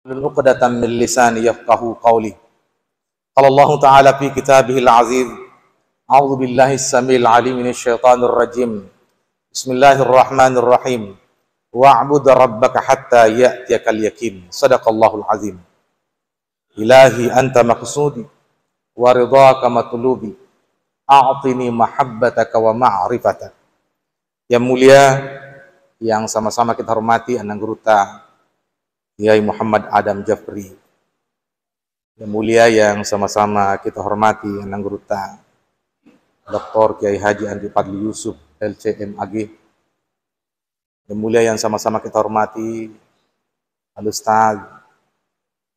عقدة من لساني يفقهوا قولي. قال الله تعالى في كتابه العزيز: أعوذ بالله السميع العليم من الشيطان الرجيم. بسم الله الرحمن الرحيم. واعبد ربك حتى يأتيك اليقين. صدق الله العظيم. إلهي أنت مقصودي ورضاك مطلوبي. أعطني محبتك ومعرفتك. Yang mulia, yang sama-sama kita hormati Anangguruta Kiai Muhammad Adam Jafri. Yang mulia, yang sama-sama kita hormati Anangguruta Dr. Kiai Haji Andri Fadli Yusuf LCMAG. Yang mulia, yang sama-sama kita hormati Al-Ustaz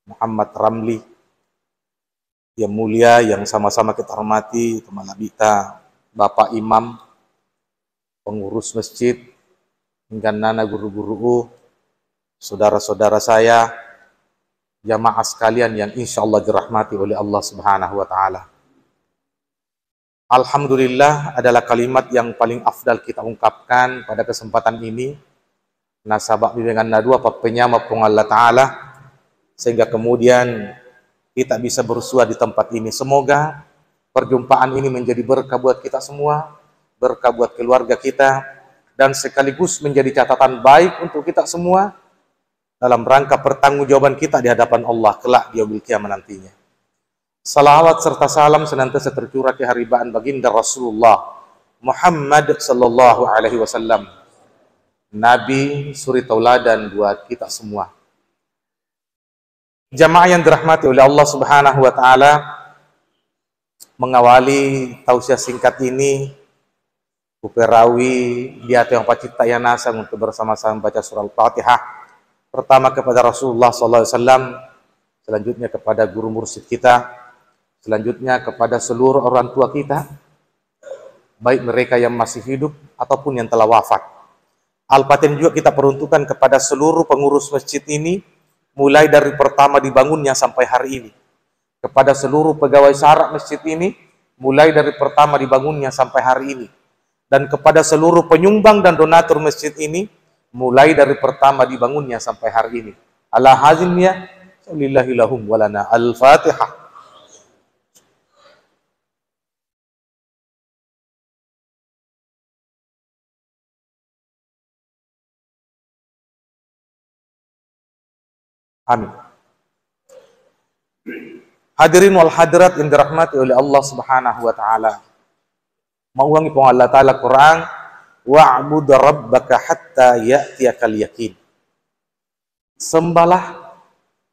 Muhammad Ramli. Yang mulia, yang sama-sama kita hormati teman Labita, Bapak Imam, pengurus masjid, hingga nana guru-guru, saudara-saudara saya, jamaah sekalian yang insya Allah dirahmati oleh Allah Subhanahu wa Ta'ala. Alhamdulillah adalah kalimat yang paling afdal kita ungkapkan pada kesempatan ini. Nasabak bimbingan nadua penyama pung Allah Ta'ala, sehingga kemudian kita bisa bersua di tempat ini. Semoga perjumpaan ini menjadi berkah buat kita semua, berkah buat keluarga kita, dan sekaligus menjadi catatan baik untuk kita semua dalam rangka pertanggungjawaban kita di hadapan Allah kelak di yaumil qiyamah nantinya. Salawat serta salam senantiasa tercurah ke haribaan baginda Rasulullah Muhammad sallallahu alaihi wasallam, Nabi suri tauladan buat kita semua. Jamaah yang dirahmati oleh Allah Subhanahu wa Ta'ala, mengawali tausiah singkat ini Uperawi di hati yang pacita yang nasa untuk bersama-sama baca surah Al-Fatihah. Pertama kepada Rasulullah SAW, selanjutnya kepada guru mursyid kita, selanjutnya kepada seluruh orang tua kita, baik mereka yang masih hidup ataupun yang telah wafat. Al-Fatihah juga kita peruntukkan kepada seluruh pengurus masjid ini, mulai dari pertama dibangunnya sampai hari ini. Kepada seluruh pegawai syarak masjid ini, mulai dari pertama dibangunnya sampai hari ini. Dan kepada seluruh penyumbang dan donatur masjid ini, mulai dari pertama dibangunnya sampai hari ini. Ala hazinnya, lillahi lahum walana. Al-Fatihah. Amin. Hadirin wal hadirat yang dirahmati oleh Allah Subhanahu wa Ta'ala. Mauangi pun Allah Ta'ala Quran, wa'bud rabbaka hatta ya'tiyakal yakin. Sembahlah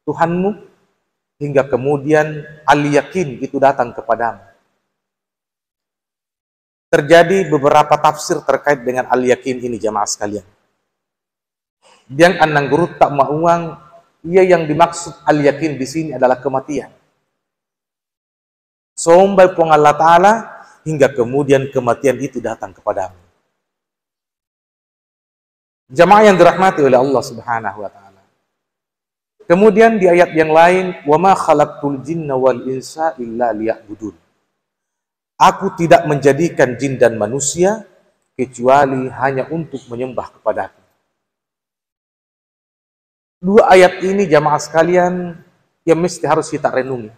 Tuhanmu hingga kemudian al-yakin itu datang kepadamu. Terjadi beberapa tafsir terkait dengan al-yakin ini jamaah sekalian. Yang anang guru tak mauang, ia yang dimaksud al-yakin di sini adalah kematian. Sombai pun Allah Ta'ala hingga kemudian kematian itu datang kepadamu. Jamaah yang dirahmati oleh Allah Subhanahu wa Ta'ala. Kemudian di ayat yang lain, wa ma khalaqtul jinna wal insa illa liya'budun. Aku tidak menjadikan jin dan manusia kecuali hanya untuk menyembah kepadaku. Dua ayat ini jamaah sekalian yang mesti harus kita renungi.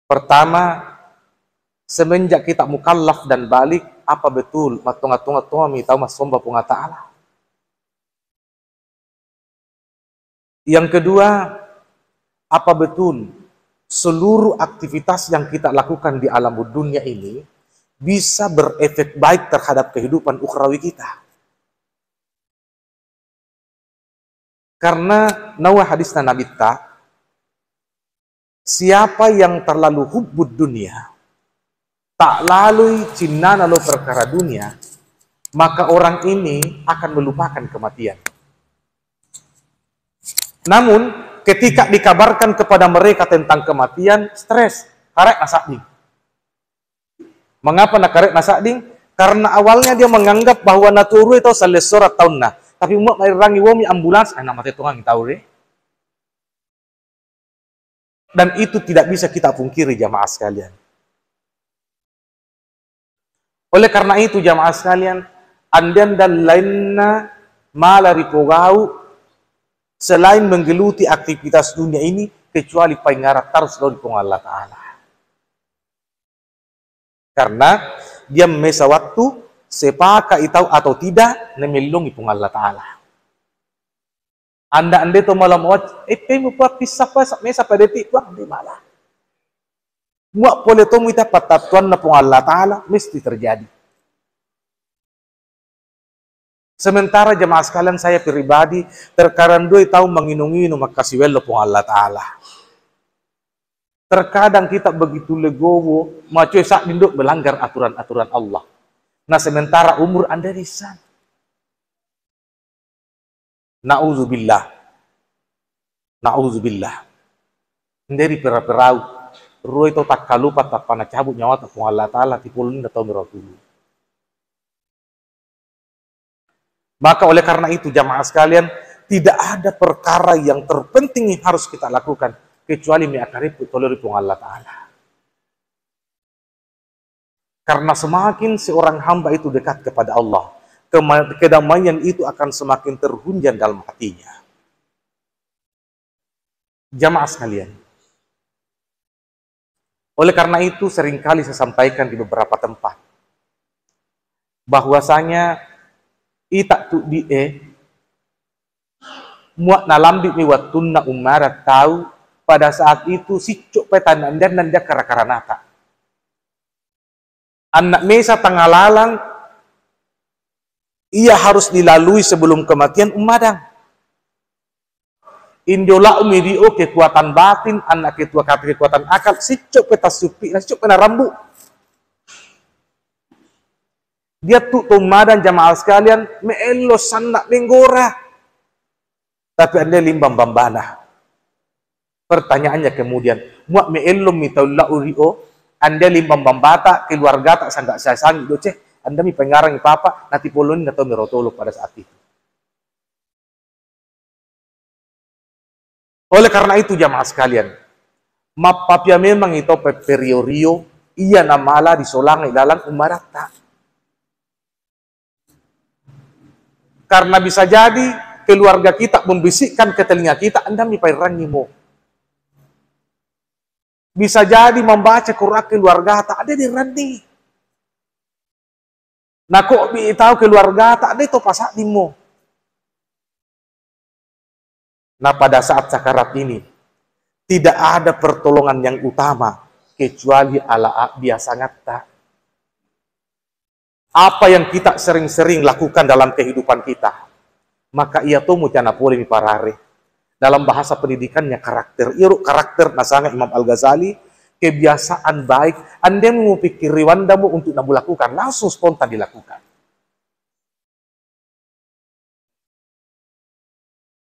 Pertama, semenjak kita mukallaf dan balik, apa betul matunga-tunga tahu mas somba punga ta'ala? Yang kedua, apa betul seluruh aktivitas yang kita lakukan di alam dunia ini bisa berefek baik terhadap kehidupan ukhrawi kita? Karena nawa hadisna Nabi ta, siapa yang terlalu hubbud dunia, tak lalu cinta lalu perkara dunia, maka orang ini akan melupakan kematian. Namun, ketika dikabarkan kepada mereka tentang kematian, stres, karek nasading. Mengapa nak karek nasading? Karena awalnya dia menganggap bahwa naturu itu salesorat tahun nah. Tapi umat rangi wami ambulans, anak mati tungang tahu deh. Dan itu tidak bisa kita pungkiri jamaah sekalian. Oleh karena itu jamaah sekalian, andan dan lainna malari pogau selain menggeluti aktivitas dunia ini, kecuali pengarah terus dari Allah Ta'ala. Karena dia memesa waktu, sepaka itau atau tidak, nemelungi pun Allah Ta'ala. Anda to malam mo buat pisah pas mesa pada detik buat di malah. Muak boleh tomu ita patatuan na pun Allah Ta'ala, mesti terjadi. Sementara jemaah sekalian, saya pribadi terkadang doi tahu menginung-inung makasih welo pun Allah Ta'ala. Terkadang kita begitu legowo, macu sak dinduk melanggar aturan-aturan Allah. Nah sementara umur Anda di sana. Na'udzubillah. Na'udzubillah. Dari pera-perau, ruh itu tak kalupa tak panah cabut nyawa tak pun Allah Ta'ala tipulun atau miratulu. Maka oleh karena itu jamaah sekalian, tidak ada perkara yang terpenting yang harus kita lakukan kecuali mi'akarib toleri pun Allah Ta'ala. Karena semakin seorang hamba itu dekat kepada Allah, kedamaian itu akan semakin terhunjan dalam hatinya. Jamaah sekalian, oleh karena itu seringkali saya sampaikan di beberapa tempat bahwasanya itak tu muak nalambi miwatunna umarat tahu pada saat itu si cuk petan dan nanda kara-karanata anak mesa tengah lalang ia harus dilalui sebelum kematian umadang. Indiola umidio kekuatan batin, anak ketua kata kekuatan akal, si cuk peta supi, si cuk pena rambu. Dia tuh umadang jamaah sekalian, meelo sanak menggora. Tapi anda limbang bambana. Pertanyaannya kemudian, muak meelo mitaula urio, anda limbang bambata, keluarga tak sanggak saya sangi doce. Anda mi pengarang papa, nanti polon atau mirotolo pada saat itu. Oleh karena itu jamaah sekalian, mapapia memang itu peperiorio, iya namala disolang dalam umarata. Karena bisa jadi keluarga kita membisikkan ke telinga kita, Anda mi pairangimo. Bisa jadi membaca Quran keluarga tak ada di randi. Nah kok tahu keluarga tak ada itu pasak dimo. Nah pada saat sakarat ini tidak ada pertolongan yang utama kecuali ala dia sangat tak. Apa yang kita sering-sering lakukan dalam kehidupan kita, maka ia tuh mucana boleh parare. Dalam bahasa pendidikannya karakter. Iruk karakter nasanga Imam Al-Ghazali, kebiasaan baik, Anda mau pikir riwandamu untuk nabu lakukan, langsung spontan dilakukan.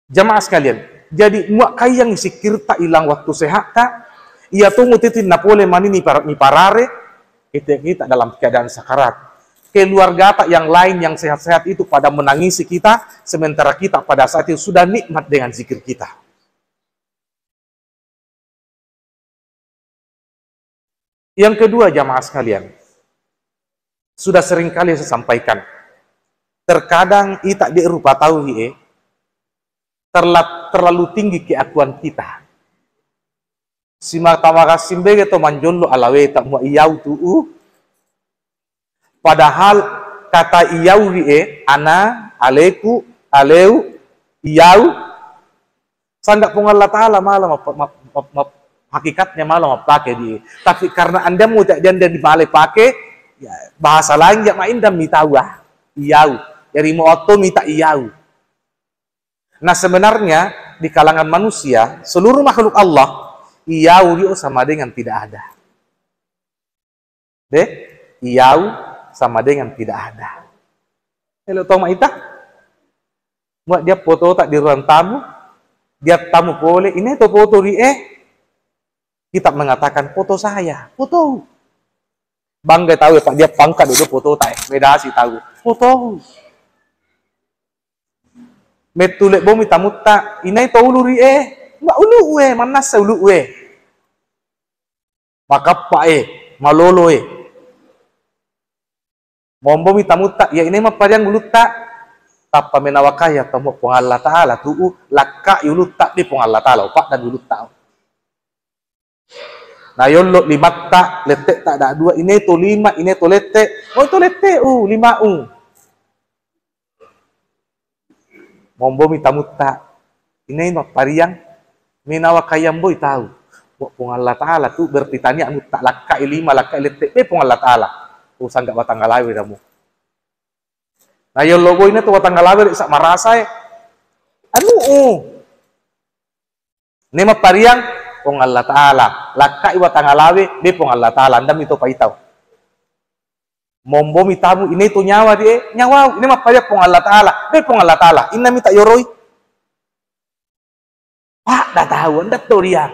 Jamaah sekalian, jadi muak kayang sikir tak hilang waktu sehat tak, ia tuh mutitin napole manini parare, kita dalam keadaan sakarat. Keluarga tak yang lain yang sehat-sehat itu pada menangisi kita, sementara kita pada saat itu sudah nikmat dengan zikir kita. Yang kedua jamaah sekalian, sudah sering kali saya sampaikan, terkadang kita di rupa tahu terlalu tinggi keakuan kita. Si mata simbege to manjolo alawe tak mu iyau tu. Padahal kata iyau ana, aleku, aleu, iyau sandak pun Allah Ta'ala malah hakikatnya malah pakai di. Tapi karena Anda mau tak janda di balai pakai, ya, bahasa lain ya maindah mitawah iyau. Jadi mau oto mita iyau. Nah sebenarnya di kalangan manusia, seluruh makhluk Allah, iyau sama dengan tidak ada. Iyau sama dengan tidak ada. Kalau tahu mak buat dia foto tak di ruang tamu, dia tamu boleh, ini tuh foto kita mengatakan foto saya, foto. Bangga tahu ya Pak, dia pangkat dulu foto tak, beda sih tahu. Foto. Metulek bomi tamu tak, ini tahu ulu mbak ulu mana sa ulu maka Pak malolo Mombo mi tamu tak, ya ini mah pariang ulu tak. Tapa menawakaya temu pong Allah Ta'ala tu'u lakka yulutak di pong Allah Ta'ala upak dan yulutak. Nah yolo lima tak letek tak ada dua ini to lima ini to letek oh itu letek lima mombomi tamu tak ini no pariang menawakayam boy tahu pong Allah Ta'ala tu berarti tanya anu tak lakka lima lakka letek pong Allah Ta'ala usang gak batang galawi kamu. Nah yang logo ini tuh watang galawer sak marasay. Nema pariang pong Allah Ta'ala. Lakai watang galawe be pong Allah Ta'ala. Andam itu paitaw. Mombo mitamu ini tuh nyawa dia. Nyawa ini mah pariang pong Allah Ta'ala. Be pong Allah Ta'ala. Inna mita yoroi. Pak dah tahu anda tuh dia.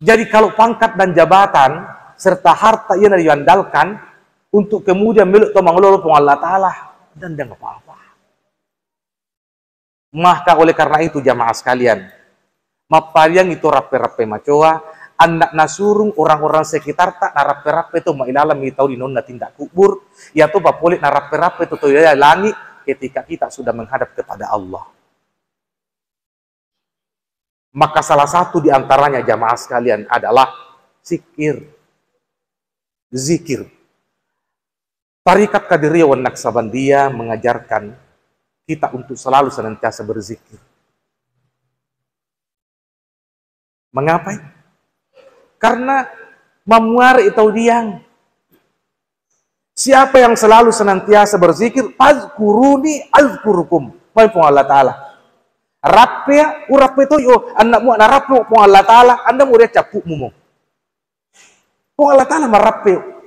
Jadi kalau pangkat dan jabatan serta harta yang diandalkan untuk kemudian milik to manglolo pong Allah Ta'ala dan jangan apa-apa. Maka oleh karena itu jamaah sekalian, mapariang itu rape-rape macoa, anak nasurung orang-orang sekitar tak narape-rape itu mailalam itau dinonna tindak kubur, ya tuh bapolik narape-rape itu tuh ya langit ketika kita sudah menghadap kepada Allah. Maka salah satu di antaranya jamaah sekalian adalah zikir. Tarikat Qadiriyah wan Naqsabandiyah mengajarkan kita untuk selalu senantiasa berzikir. Mengapa? Karena memuar itu diang. Siapa yang selalu senantiasa berzikir, fazkuruni azkurukum. Wahai Allah Ta'ala. Rappe, urappe itu yo anakmu anak rappe pong Allah Ta'ala, anda mau dia capuk mumo. Pong Allah Ta'ala marappe.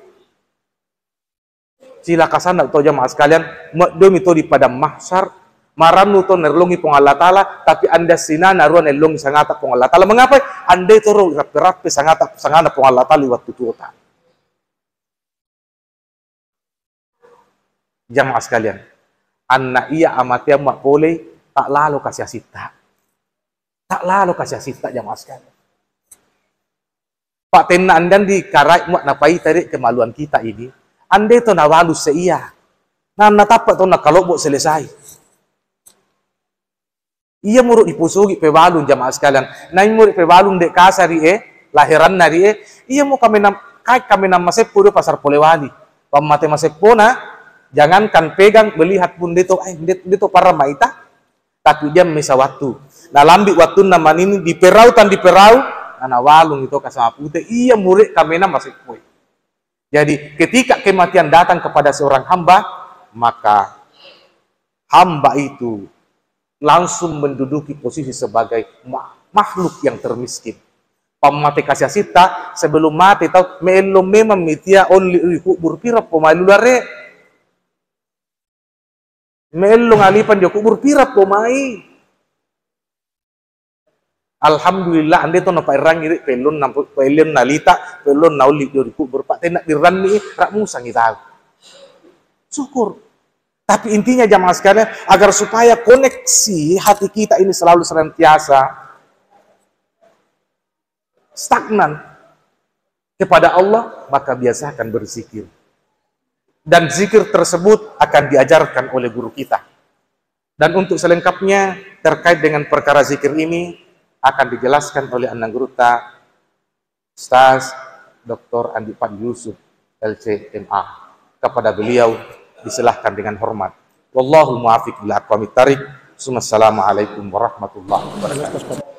Sila kasana atau jamaah sekalian, domi to di pada mahsyar, maranu to nerlongi pong Allah Ta'ala, tapi anda sina naruan nerlongi sangata pong Allah Ta'ala. Mengapa? Anda itu rapi-rapi sangana pong Allah Ta'ala waktu tuota. Jamaah sekalian, anak iya amatia mak boleh tak lalu kasih asita. Tak lalu kasih asita jamaah sekalian. Pak tena andan di karai mak napai tarik kemaluan kita ini. Ande to nawalu seiya. Nah natapat to nakalobok selesai. Iya muruk dipusugi pebalun jamaah sekalian. Nah muruk pebalun dek kasari lahiran nari iya mau kami nama sepo pasar Polewali. Pamate masepona jangankan pegang melihat pun dito para maita tapi dia misa waktu. Nah lambi waktu nama ini di perau ana walung itu kasama putih iya murid kami nama sepo. Jadi ketika kematian datang kepada seorang hamba, maka hamba itu langsung menduduki posisi sebagai makhluk yang termiskin. Pamate kasih sita sebelum mati tahu melo memang mitia only kubur pira pomalulare. Melo ngalipan dia kubur pira pomai. Alhamdulillah ande to na pairang iri pelon nalita pelon nauli do kubur pak tenak diran ni rak musang itaw. Syukur. Tapi intinya jamaah sekalian agar supaya koneksi hati kita ini selalu senantiasa stagnan kepada Allah, maka biasakan berzikir. Dan zikir tersebut akan diajarkan oleh guru kita. Dan untuk selengkapnya terkait dengan perkara zikir ini akan dijelaskan oleh Anangguruta Ustaz Dr. Andi Pan Yusuf LCMA. Kepada beliau disilahkan dengan hormat. Wallahu muwaffiq ila aqwamit thariq. Assalamualaikum warahmatullahi wabarakatuh.